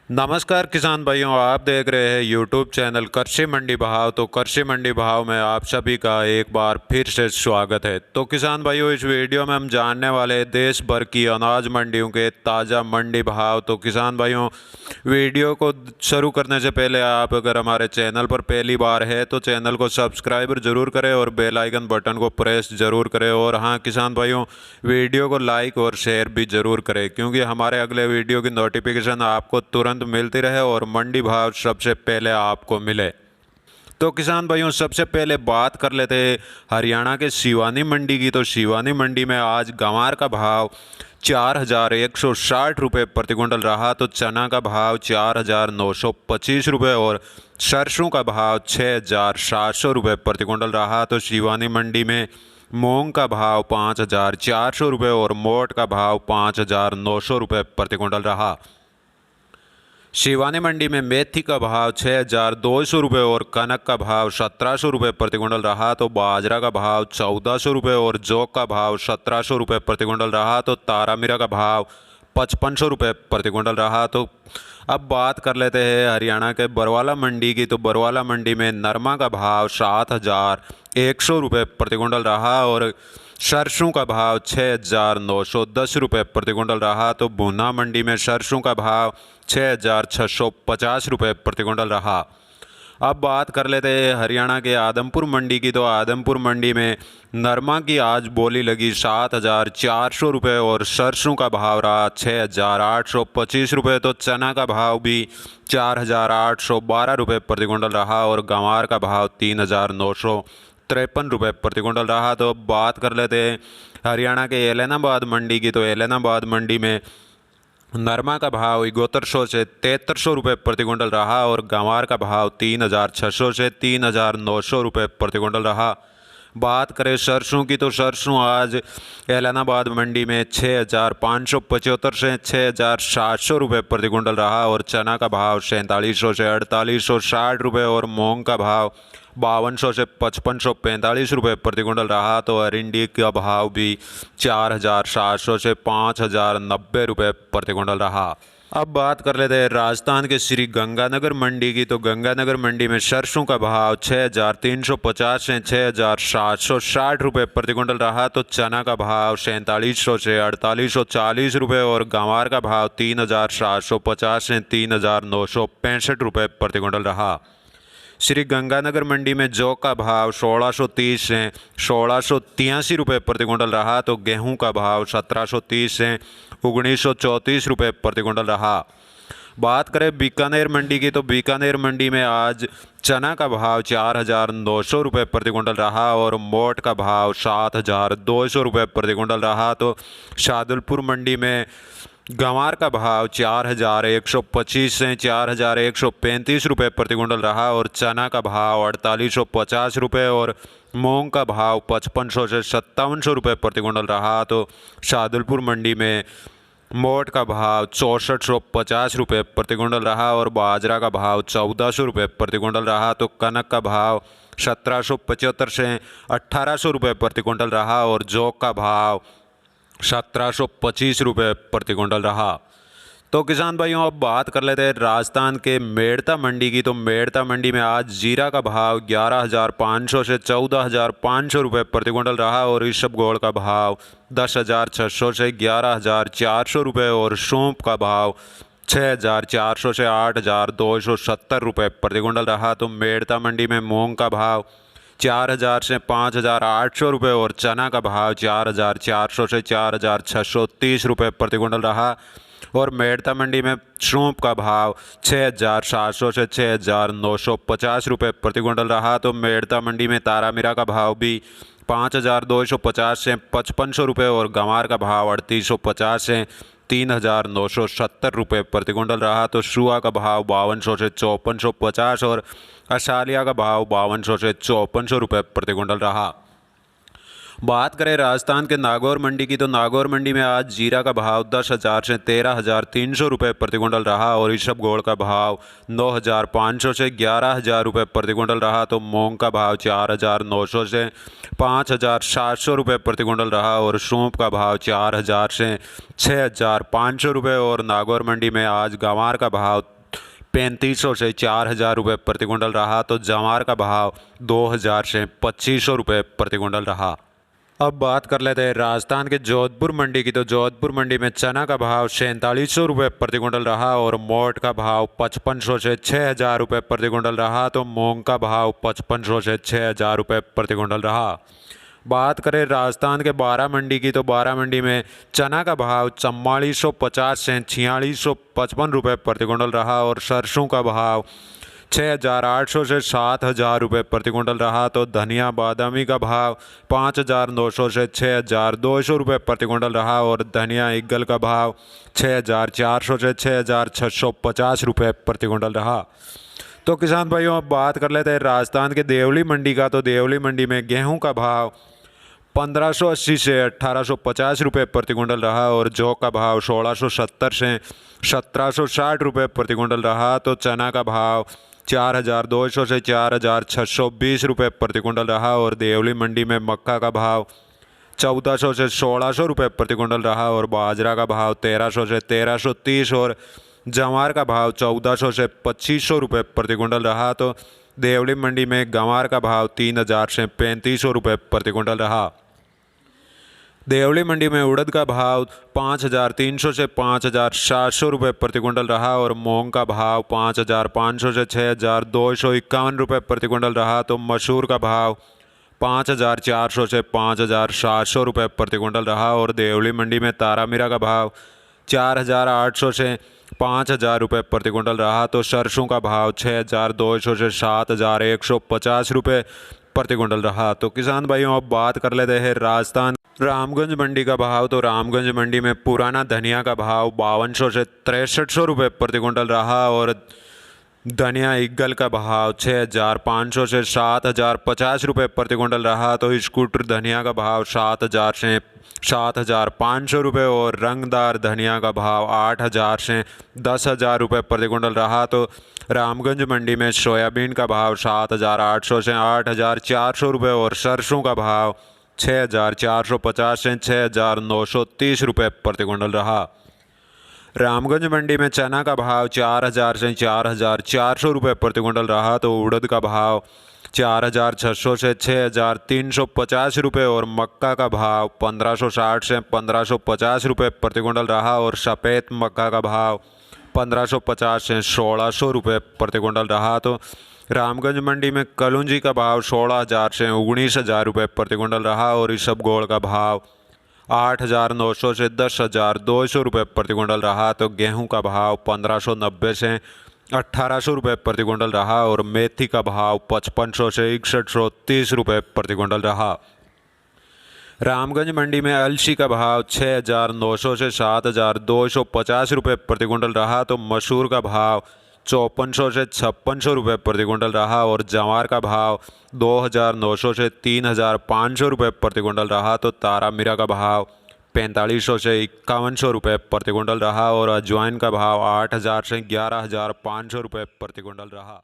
नमस्कार किसान भाइयों, आप देख रहे हैं यूट्यूब चैनल कृषि मंडी भाव। तो कृषि मंडी भाव में आप सभी का एक बार फिर से स्वागत है। तो किसान भाइयों, इस वीडियो में हम जानने वाले हैं देश भर की अनाज मंडियों के ताज़ा मंडी भाव। तो किसान भाइयों, वीडियो को शुरू करने से पहले आप अगर हमारे चैनल पर पहली बार है तो चैनल को सब्सक्राइब जरूर करें और बेल आइकन बटन को प्रेस जरूर करें। और हाँ किसान भाइयों, वीडियो को लाइक और शेयर भी जरूर करें, क्योंकि हमारे अगले वीडियो की नोटिफिकेशन आपको तुरंत मिलती रहे और मंडी भाव सबसे पहले आपको मिले। तो किसान भाइयों, सबसे पहले बात कर लेते हैं हरियाणा के सिवानी मंडी की। तो सिवानी मंडी में आज गंवार का भाव 4,160 रुपये प्रति क्विंटल रहा। तो चना का भाव 4,925 रुपये और सरसों का भाव 6,700 रुपये प्रति क्विंटल रहा। तो सिवानी मंडी में मूंग का भाव 5,400 रुपये और मोट का भाव 5,900 रुपये प्रति क्विंटल रहा। शिवानी मंडी में मेथी का भाव 6,200 रुपये और कनक का भाव 1,700 रुपये प्रति क्विंटल रहा। तो बाजरा का भाव 1,400 रुपये और जौ का भाव 1,700 रुपये प्रति क्विंटल रहा। तो तारामीरा का भाव 5,500 रुपये प्रति क्विंटल रहा। तो अब बात कर लेते हैं हरियाणा के बरवाला मंडी की। तो बरवाला मंडी में नरमा का भाव 7,100 रुपये प्रति क्विंटल रहा और सरसों का भाव 6,910 रुपये प्रति क्विंटल रहा। तो भूना मंडी में सरसों का भाव 6,650 रुपये प्रति क्विंटल रहा। अब बात कर लेते हैं हरियाणा के आदमपुर मंडी की। तो आदमपुर मंडी में नरमा की आज बोली लगी 7,400 रुपये और सरसों का भाव रहा 6,825 रुपये। तो चना का भाव भी 4,812 रुपये प्रति क्विंटल रहा और गंवार का भाव 3,953 रुपये प्रति क्विंटल रहा। तो अब बात कर लेते हैं हरियाणा के एलनाबाद मंडी की। तो एलनाबाद मंडी में नरमा का भाव 7100 से 7300 रुपये प्रति क्विंटल रहा और गंवार का भाव 3,600 से 3,900 रुपये प्रति क्विंटल रहा। बात करें सरसों की, तो सरसों आज एलनाबाद मंडी में 6,575 से 6,700 रुपये प्रति क्विंटल रहा और चना का भाव 4700 से 4,860 रुपये और मूंग का भाव 5,200 से 5,545 रुपये प्रति क्विंटल रहा। तो अरिंडी का भाव भी 4,700 से 5,090 रुपये प्रति क्विंटल रहा। अब बात कर लेते हैं राजस्थान के श्री गंगानगर मंडी की। तो गंगानगर मंडी में सरसों का भाव 6,350 से 6,760 रुपये प्रति क्विंटल रहा। तो चना का भाव 4700 से 4,840 रुपये और गंवार का भाव 3,750 से 3,965 रुपये प्रति क्विंटल रहा। श्री गंगानगर मंडी में जौ का भाव 1,630 से 1,683 रुपये प्रति क्विंटल रहा। तो गेहूं का भाव 1,730 से 1,934 रुपये प्रति क्विंटल रहा। बात करें बीकानेर मंडी की। तो बीकानेर मंडी में आज चना का भाव 4,900 रुपये प्रति क्विंटल रहा और मोट का भाव 7,200 रुपये प्रति क्विंटल रहा। तो शादुलपुर मंडी में गंवार का भाव 4,125 से 4,135 रुपये प्रति क्विंटल रहा और चना का भाव 4,850 रुपये और मूंग का भाव 5,500 से 5,700 रुपये प्रति क्विंटल रहा। तो शादुलपुर मंडी में मोट का भाव 6,450 रुपये प्रति क्विंटल रहा और बाजरा का भाव 1,400 रुपये प्रति क्विंटल रहा। तो कनक का भाव 1,775 से 1,800 रुपये प्रति क्विंटल रहा और जौ का भाव 1,725 रुपये प्रति क्विंटल रहा। तो किसान भाइयों, अब बात कर लेते हैं राजस्थान के मेड़ता मंडी की। तो मेड़ता मंडी में आज जीरा का भाव 11,500 से 14,500 रुपये प्रति क्विंटल रहा और इसबगोल का भाव 10,600 से 11,400 रुपये और सौंफ का भाव 6,400 से 8,270 रुपये प्रति क्विंटल रहा। तो मेड़ता मंडी में मूंग का भाव 4,000 से 5,800 रुपये और चना का भाव 4,400 से 4,630 रुपये प्रति क्विंटल रहा और मेड़ता मंडी में सौंफ का भाव 6,700 से 6,950 रुपये प्रति क्विंटल रहा। तो मेड़ता मंडी में तारामीरा का भाव भी 5,250 से 5,500 रुपये और गंवार का भाव 3,850 से 3,970 रुपये प्रति क्विंटल रहा। तो सुआ का भाव 5,200 से 5,450 और असालिया का भाव 5,200 से 5,400 रुपये प्रति क्विंटल रहा। बात करें राजस्थान के नागौर मंडी की। तो नागौर मंडी में आज जीरा का भाव 10,000 से 13,300 रुपये प्रति क्विंटल रहा और इसबगोल का भाव 9,500 से 11,000 रुपये प्रति क्विंटल रहा। तो मूंग का भाव 4,900 से 5,700 रुपये प्रति क्विंटल रहा और सौंफ का भाव 4,000 से 6,500 रुपये और नागौर मंडी में आज गंवार का भाव 3500 से 4000 रुपये प्रति क्विंटल रहा तो जवार का भाव 2000 से 2500 रुपये प्रति क्विंटल रहा। अब बात कर लेते हैं राजस्थान के जोधपुर मंडी की। तो जोधपुर मंडी में चना का भाव 4700 रुपये प्रति क्विंटल रहा और मोट का भाव 5500 से 6000 रुपये प्रति क्विंटल रहा तो मूंग का भाव 5500 से 6000 रुपये प्रति क्विंटल रहा। बात करें राजस्थान के बारह मंडी की, तो बारह मंडी में चना का भाव 4450 से 4655 रुपये प्रति क्विंटल रहा और सरसों का भाव 6800 से 7000 रुपये प्रति क्विंटल रहा तो धनिया बादामी का भाव 5900 से 6200 रुपये प्रति क्विंटल रहा और धनिया इग्गल का भाव 6400 से 6650 रुपये प्रति क्विंटल रहा। तो किसान भाइयों अब बात कर लेते हैं राजस्थान के देवली मंडी का। तो देवली मंडी में गेहूं का भाव 1580 से 1850 रुपये प्रति क्विंटल रहा और जौ का भाव 1670 से 1760 रुपये प्रति क्विंटल रहा तो चना का भाव 4200 से 4620 रुपये प्रति क्विंटल रहा और देवली मंडी में मक्का का भाव 1400 से 1600 रुपये प्रति क्विंटल रहा और बाजरा का भाव 1300 से 1330 और जवार का भाव 1400 से 2500 रुपये प्रति क्विंटल रहा तो देवली मंडी में गंवार का भाव 3000 से 3500 रुपये प्रति क्विंटल रहा। देवली मंडी में उड़द का भाव 5300 से 5700 रुपये प्रति क्विंटल रहा और मूंग का भाव 5500 से 6251 रुपये प्रति क्विंटल रहा तो मसूर का भाव 5400 से 5700 रुपये प्रति क्विंटल रहा और देवली मंडी में तारामीरा का भाव 4800 से 5000 रुपये प्रति क्विंटल रहा तो सरसों का भाव 6200 से 7150 रुपये प्रति क्विंटल रहा। तो किसान भाइयों अब बात कर लेते हैं राजस्थान रामगंज मंडी का भाव। तो रामगंज मंडी में पुराना धनिया का भाव 5200 से 6300 रुपये प्रति क्विंटल रहा और धनिया इग्गल का भाव 6500 से 7050 रुपये प्रति क्विंटल रहा तो स्कूटर धनिया का भाव 7000 से 7500 रुपये और रंगदार धनिया का भाव 8000 से 10000 रुपये प्रति क्विंटल रहा तो रामगंज मंडी में सोयाबीन का भाव 7800 से 8400 रुपये और सरसों का भाव 6450 से 6930 रुपये प्रति क्विंटल रहा। रामगंज मंडी में चना का भाव 4000 से 4400 रुपये प्रति क्विंटल रहा तो उड़द का भाव 4600 से 6350 रुपये और मक्का का भाव 1560 से 1550 रुपये प्रति क्विंटल रहा और सफ़ेद मक्का का भाव 1550 से 1600 रुपये प्रति क्विंटल रहा तो रामगंज मंडी में कलौंजी का भाव 16000 से 19000 रुपये प्रति क्विंटल रहा और इसबगोल का भाव 8900 से 10200 रुपये प्रति क्विंटल रहा तो गेहूं का भाव 1590 से 1800 रुपये प्रति क्विंटल रहा और मेथी का भाव 5500 से 6130 रुपये प्रति क्विंटल रहा। रामगंज मंडी में अलसी का भाव 6900 से 7250 रुपये प्रति क्विंटल रहा तो मसूर का भाव 5400 से 5600 रुपये प्रति क्विंटल रहा और जवार का भाव 2900 से 3500 रुपये प्रति क्विंटल रहा तो तारामीरा का भाव 4500 से 5100 रुपये प्रति क्विंटल रहा और अजवाइन का भाव 8000 से 11500 रुपये प्रति क्विंटल रहा।